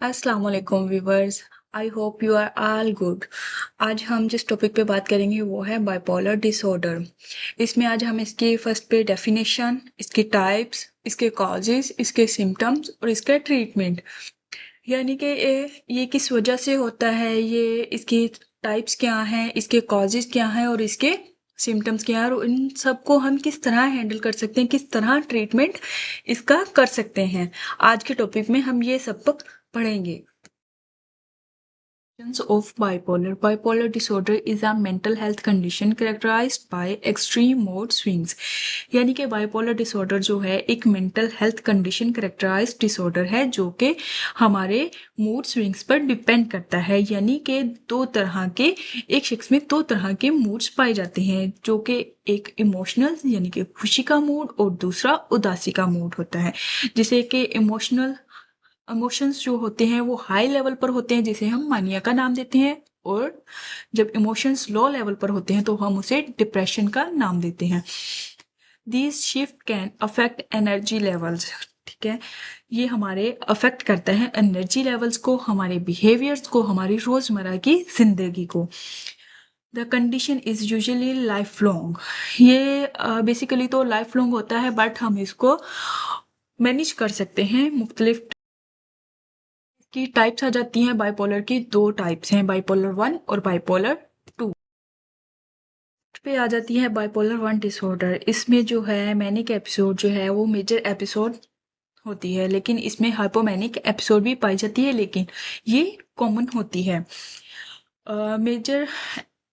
अस्सलाम वालेकुम viewers. I hope you are all good. आज हम जिस टॉपिक पे बात करेंगे वो है बाइपोलर डिसऑर्डर। इसमें आज हम इसकी फर्स्ट पे डेफिनेशन, इसकी टाइप्स, इसके कॉजेज, इसके सिम्टम्स और इसका ट्रीटमेंट, यानी कि ये किस वजह से होता है, ये इसकी टाइप्स क्या हैं, इसके कॉजेज क्या हैं और इसके सिम्टम्स क्या हैं, और इन सबको हम किस तरह हैंडल कर सकते हैं, किस तरह ट्रीटमेंट इसका कर सकते हैं। आज के टॉपिक में हम ये सब पढ़ेंगे। Of bipolar. Bipolar disorder is a mental health condition characterized by extreme mood swings. यानी कि बाइपोलर डिसऑर्डर जो है एक mental health condition characterised disorder है जो कि हमारे मूड स्विंग्स पर डिपेंड करता है। यानी कि दो तरह के, एक शख्स में दो तरह के मूड्स पाए जाते हैं, जो कि एक इमोशनल यानी कि खुशी का मूड और दूसरा उदासी का मूड होता है। जिसे कि इमोशंस जो होते हैं वो हाई लेवल पर होते हैं, जिसे हम मानिया का नाम देते हैं, और जब इमोशंस लो लेवल पर होते हैं तो हम उसे डिप्रेशन का नाम देते हैं। These shift can affect energy levels. ठीक है, ये हमारे अफेक्ट करता है एनर्जी लेवल्स को, हमारे बिहेवियर्स को, हमारी रोजमर्रा की जिंदगी को। The condition is usually life long. ये बेसिकली तो लाइफ लॉन्ग होता है, बट हम इसको मैनेज कर सकते हैं। मुख्तलिफ की टाइप्स आ जाती हैं बाइपोलर की। दो टाइप्स हैं, बाइपोलर 1 और बाइपोलर 2 पे आ जाती है। बाइपोलर 1 डिसऑर्डर, इसमें जो है मैनिक एपिसोड जो है वो मेजर एपिसोड होती है, लेकिन इसमें हाइपोमैनिक एपिसोड भी पाई जाती है, लेकिन ये कॉमन होती है। मेजर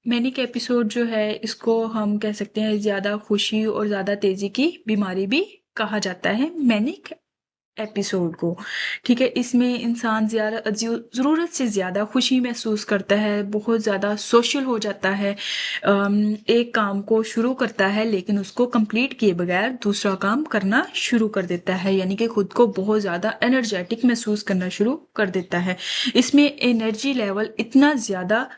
मैनिक एपिसोड जो है इसको हम कह सकते हैं ज़्यादा खुशी और ज़्यादा तेज़ी की बीमारी भी कहा जाता है मैनिक एपिसोड को। ठीक है, इसमें इंसान ज़्यादा ज़रूरत से ज़्यादा खुशी महसूस करता है, बहुत ज़्यादा सोशल हो जाता है, एक काम को शुरू करता है लेकिन उसको कंप्लीट किए बगैर दूसरा काम करना शुरू कर देता है, यानी कि खुद को बहुत ज़्यादा एनर्जेटिक महसूस करना शुरू कर देता है। इसमें एनर्जी लेवल इतना ज़्यादा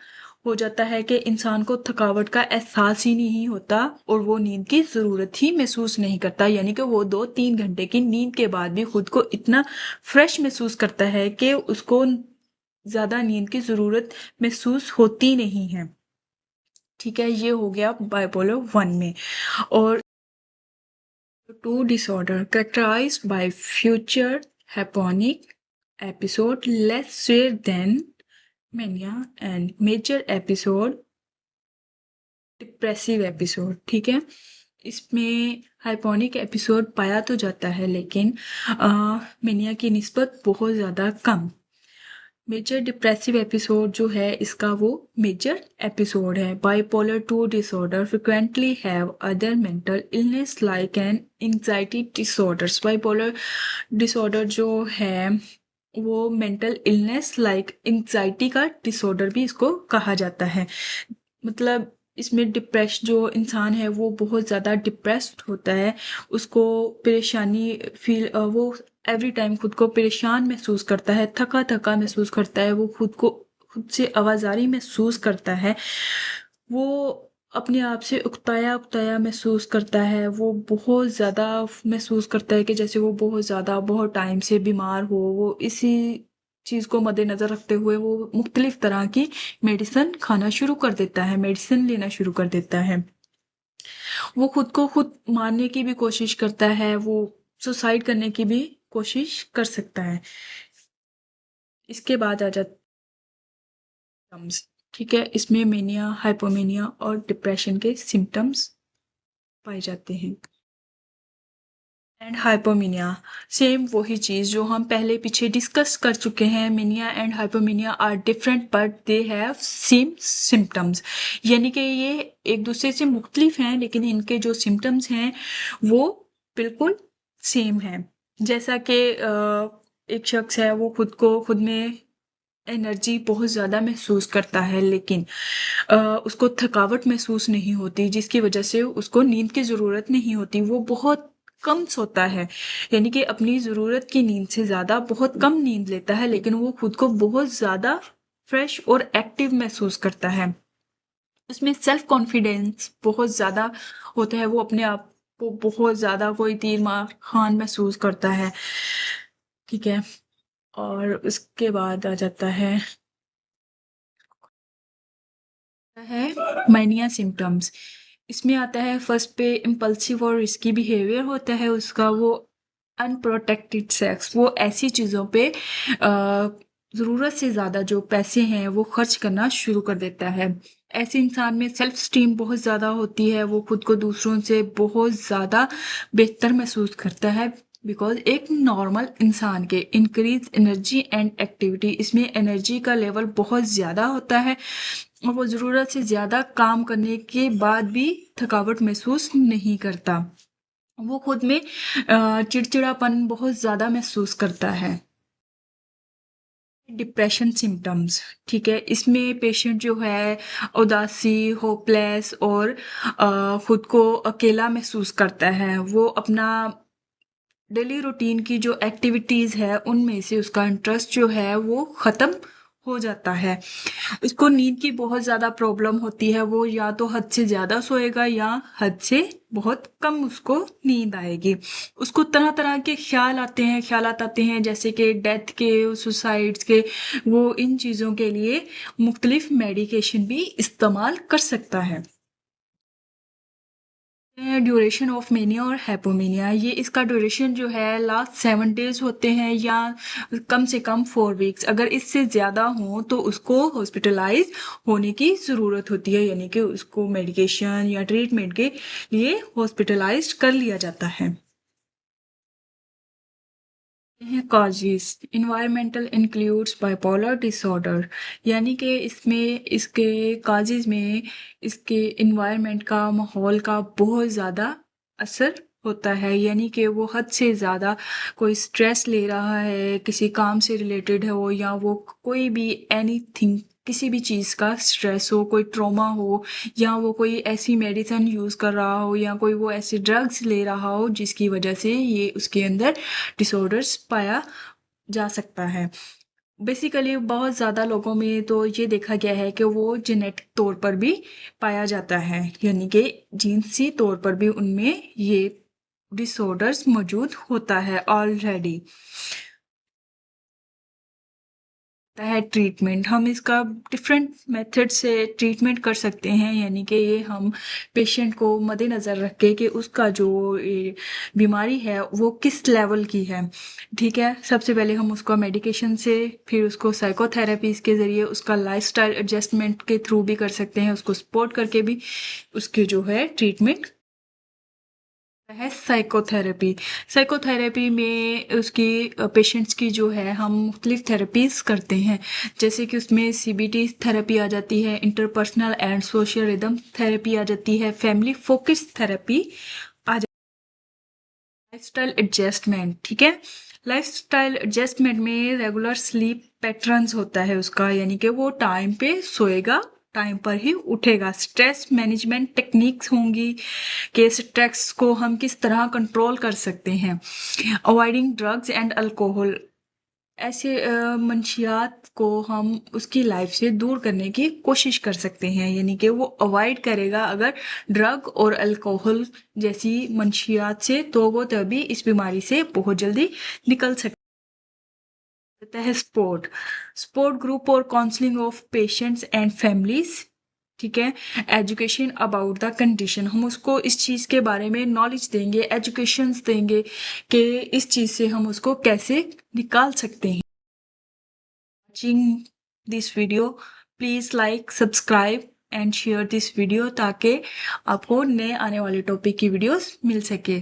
हो जाता है कि इंसान को थकावट का एहसास ही नहीं होता और वो नींद की ज़रूरत ही महसूस नहीं करता। यानी कि वो 2-3 घंटे की नींद के बाद भी खुद को इतना फ्रेश महसूस करता है कि उसको ज़्यादा नींद की ज़रूरत महसूस होती नहीं है। ठीक है, ये हो गया बाइपोलर 1 में। और 2 disorder characterized by future hyponic episode less severe than mania and major episode depressive episode. ठीक है, इसमें हाइपोनिक एपिसोड पाया तो जाता है, लेकिन मेनिया की निस्बत बहुत ज़्यादा कम। मेजर डिप्रेसिव एपिसोड जो है इसका वो मेजर एपिसोड है। Bipolar 2 disorder frequently have other mental illness like an anxiety disorders. Bipolar disorder जो है वो मेंटल इलनेस लाइक एंजाइटी का डिसऑर्डर भी इसको कहा जाता है। मतलब इसमें डिप्रेस जो इंसान है वो बहुत ज़्यादा डिप्रेस्ड होता है, उसको परेशानी वो एवरी टाइम खुद को परेशान महसूस करता है, थका थका महसूस करता है, वो खुद से आवाजारी महसूस करता है, वो अपने आप से उकताया उकताया महसूस करता है, वो बहुत ज़्यादा महसूस करता है कि जैसे वो बहुत ज़्यादा बहुत टाइम से बीमार हो। वो इसी चीज़ को मद्देनज़र रखते हुए वो मुख्तलिफ तरह की मेडिसिन खाना शुरू कर देता है, मेडिसिन लेना शुरू कर देता है। वो खुद को खुद मारने की भी कोशिश करता है, वो सुसाइड करने की भी कोशिश कर सकता है। इसके बाद आ जाता सिम्टम्स। ठीक है, इसमें मेनिया, हाइपोमेनिया और डिप्रेशन के सिम्टम्स पाए जाते हैं। एंड हाइपोमेनिया, सेम वही चीज़ जो हम पहले पीछे डिस्कस कर चुके हैं। Mania and hypomania are different but they have same symptoms. यानी कि ये एक दूसरे से मुख्तलिफ हैं, लेकिन इनके जो सिम्टम्स हैं वो बिल्कुल सेम हैं। जैसा कि एक शख्स है वो खुद में एनर्जी बहुत ज़्यादा महसूस करता है, लेकिन उसको थकावट महसूस नहीं होती, जिसकी वजह से उसको नींद की ज़रूरत नहीं होती, वो बहुत कम सोता है, यानी कि अपनी ज़रूरत की नींद से ज़्यादा बहुत कम नींद लेता है, लेकिन वो खुद को बहुत ज़्यादा फ्रेश और एक्टिव महसूस करता है। उसमें सेल्फ कॉन्फिडेंस बहुत ज़्यादा होता है, वो अपने आप को बहुत ज़्यादा कोई तीर मार खान महसूस करता है। ठीक है, और उसके बाद आ जाता है मैनिया सिम्टम्स। इसमें आता है फर्स्ट पे इम्पल्सिव और रिस्की बिहेवियर होता है उसका, वो अनप्रोटेक्टेड सेक्स, वो ऐसी चीज़ों पे ज़रूरत से ज़्यादा जो पैसे हैं वो खर्च करना शुरू कर देता है। ऐसे इंसान में सेल्फ स्टीम बहुत ज़्यादा होती है, वो खुद को दूसरों से बहुत ज़्यादा बेहतर महसूस करता है। बिकॉज एक नॉर्मल इंसान के इंक्रीज एनर्जी एंड एक्टिविटी, इसमें एनर्जी का लेवल बहुत ज़्यादा होता है और वो ज़रूरत से ज़्यादा काम करने के बाद भी थकावट महसूस नहीं करता। वो खुद में चिड़चिड़ापन बहुत ज़्यादा महसूस करता है। डिप्रेशन सिम्टम्स, ठीक है, इसमें पेशेंट जो है उदासी, होपलेस और खुद को अकेला महसूस करता है। वो अपना डेली रूटीन की जो एक्टिविटीज़ है उनमें से उसका इंटरेस्ट जो है वो ख़त्म हो जाता है। उसको नींद की बहुत ज़्यादा प्रॉब्लम होती है, वो या तो हद से ज़्यादा सोएगा या हद से बहुत कम उसको नींद आएगी। उसको तरह तरह के ख्यालात आते हैं जैसे कि डेथ के, सुसाइड्स के। वो इन चीज़ों के लिए मुख्तलिफ मेडिकेशन भी इस्तेमाल कर सकता है। ड्यूरेशन ऑफ मेनिया और हैपोमेनिया, ये इसका ड्यूरेशन जो है लास्ट 7 डेज होते हैं या कम से कम 4 वीक्स। अगर इससे ज़्यादा हो तो उसको हॉस्पिटलाइज होने की ज़रूरत होती है, यानी कि उसको मेडिकेशन या ट्रीटमेंट के लिए हॉस्पिटलाइज कर लिया जाता है। हैं causes. Environmental includes bipolar disorder, यानी कि इसमें इसके काजेज में इसके इन्वायरमेंट का, माहौल का बहुत ज़्यादा असर होता है। यानी कि वो हद से ज़्यादा कोई स्ट्रेस ले रहा है, किसी काम से रिलेटेड है वो, या वो कोई भी एनीथिंग, किसी भी चीज़ का स्ट्रेस हो, कोई ट्रॉमा हो, या वो कोई ऐसी मेडिसिन यूज़ कर रहा हो, या कोई वो ऐसे ड्रग्स ले रहा हो जिसकी वजह से ये उसके अंदर डिसऑर्डर्स पाया जा सकता है। बेसिकली बहुत ज़्यादा लोगों में तो ये देखा गया है कि वो जेनेटिक तौर पर भी पाया जाता है, यानी कि जिनसी तौर पर भी उनमें ये डिसऑर्डर्स मौजूद होता है ऑलरेडी। है ट्रीटमेंट, हम इसका डिफरेंट मेथड से ट्रीटमेंट कर सकते हैं, यानी कि ये हम पेशेंट को मद्देनज़र रख के कि उसका जो बीमारी है वो किस लेवल की है। ठीक है, सबसे पहले हम उसको मेडिकेशन से, फिर उसको साइकोथेरेपीज के ज़रिए, उसका लाइफस्टाइल एडजस्टमेंट के थ्रू भी कर सकते हैं, उसको सपोर्ट करके भी उसके जो है ट्रीटमेंट है। साइकोथेरेपी, साइकोथेरेपी में उसकी पेशेंट्स की जो है हम मुख्तलिफ थेरेपीज़ करते हैं, जैसे कि उसमें सीबीटी थेरेपी आ जाती है, interpersonal and social rhythm therapy आ जाती है, फैमिली फोकस थेरेपी आ जाती है, लाइफस्टाइल एडजस्टमेंट। ठीक है, लाइफस्टाइल एडजस्टमेंट में रेगुलर स्लीप पैटर्न्स होता है उसका, यानी कि वो टाइम पे सोएगा, टाइम पर ही उठेगा। स्ट्रेस मैनेजमेंट टेक्निक्स होंगी कि स्ट्रेस को हम किस तरह कंट्रोल कर सकते हैं। अवॉइडिंग ड्रग्स एंड अल्कोहल, ऐसे मंशियात को हम उसकी लाइफ से दूर करने की कोशिश कर सकते हैं, यानी कि वो अवॉइड करेगा अगर ड्रग और अल्कोहल जैसी मंशियात से, तो वो तभी इस बीमारी से बहुत जल्दी निकल सकता है। स्पोर्ट, स्पोर्ट ग्रुप और counselling of patients and families. ठीक है, एजुकेशन अबाउट द कंडीशन, हम उसको इस चीज़ के बारे में नॉलेज देंगे, एजुकेशंस देंगे कि इस चीज़ से हम उसको कैसे निकाल सकते हैं। Watching this video, please like, subscribe and share this video ताकि आपको नए आने वाले टॉपिक की वीडियोस मिल सके।